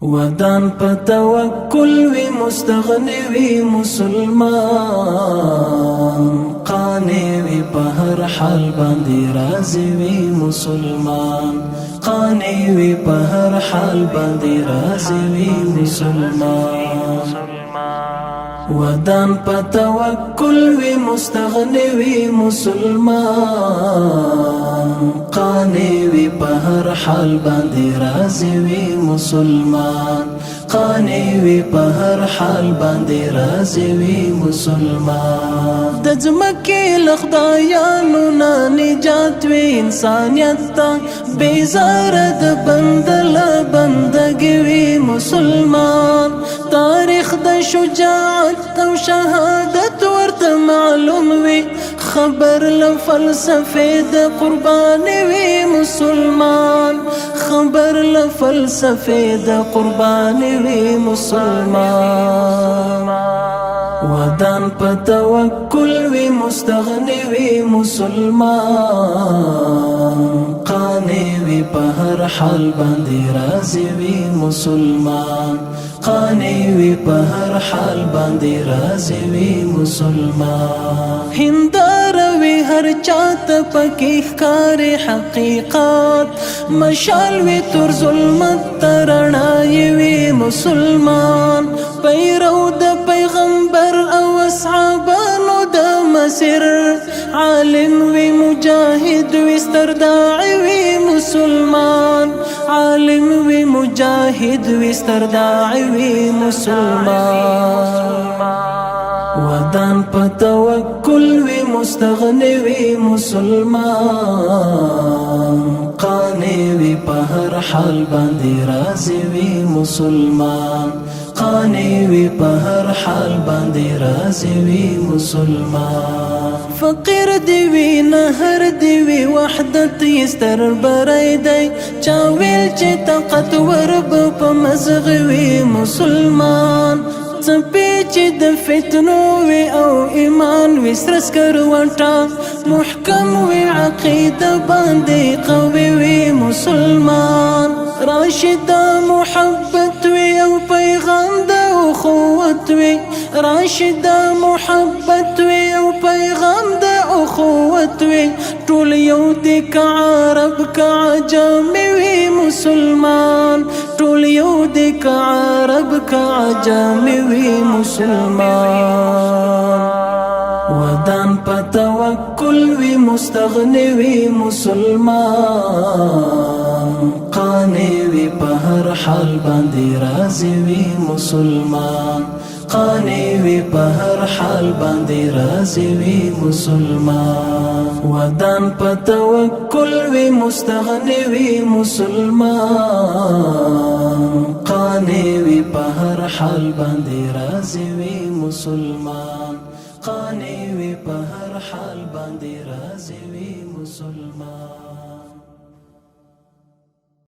ودان په توکل وی مستغنی وی مسلمان، قانع وی په هر حال باندې راضي وی مسلمان، قانع وی په هر حال باندې راضي وی مسلمان. ودان په توکل وی مستغنی وی مسلمان، قانع وی په هر حال باندې راضي وی مسلمان، قانع وی په هر حال باندې راضي وی مسلمان. د ځمکې له خدایانو نه نجات وی انسانیت ته بیزاره د بندل بندګي وی مسلمان، تاریخ د شجاعت او شهادت ورته معلوم وی، خبر له فلسفه د قربان وی مسلمان، خبر له فلسفه د قربان وی مسلمان. ودان په توکل وی مستغنی وی مسلمان، قانع وی په هر حال باندې راضي وی مسلمان، قانع وی په هر حال باندې راضي وی مسلمان. هندار وی هر چاته پکې ښکار حقیقت، مشال وی تر ظلمت ترڼای وی مسلمان، پیرو د پیغمبر او اصحابانو د مسیر، عالم وی مجاهد وی ستر داعی وی مسلمان، عالم وی مجاهد وی ستر داعی وی مسلمان. ودان په توکل وی مستغنی وی مسلمان، قانع وی په هر حال باندې راضي وی مسلمان، قانع وی په هر حال باندې راضي وی مسلمان. فقیر دی وی نهر دی وی وحدت یستر بری دی، چا ویل چې طاقت ورب په مزغ وی مسلمان، څپې چې د فتنو وی او ایمان وی سرسکر وټا، محکم وی عقیده باندې قوي وی مسلمان، راشد محبت وی او پیغام د اخوت وی، راشد محبت وی او پیغام د اخوت وی، ټول یو دی که عرب که عجم وی مسلمان، ټول یو دی که عرب که عجم وی مسلمان. ودان په توکل وی مستغنی وی مسلمان، قانع وی په هر حال باندې راضي وی مسلمان، قانع وی په هر حال باندې راضي وی مسلمان. ودان په توکل وی مستغنی وی مسلمان، قانع وی په هر حال باندې راضي وی مسلمان، قانع وی په هر حال باندې راضي وی مسلمان.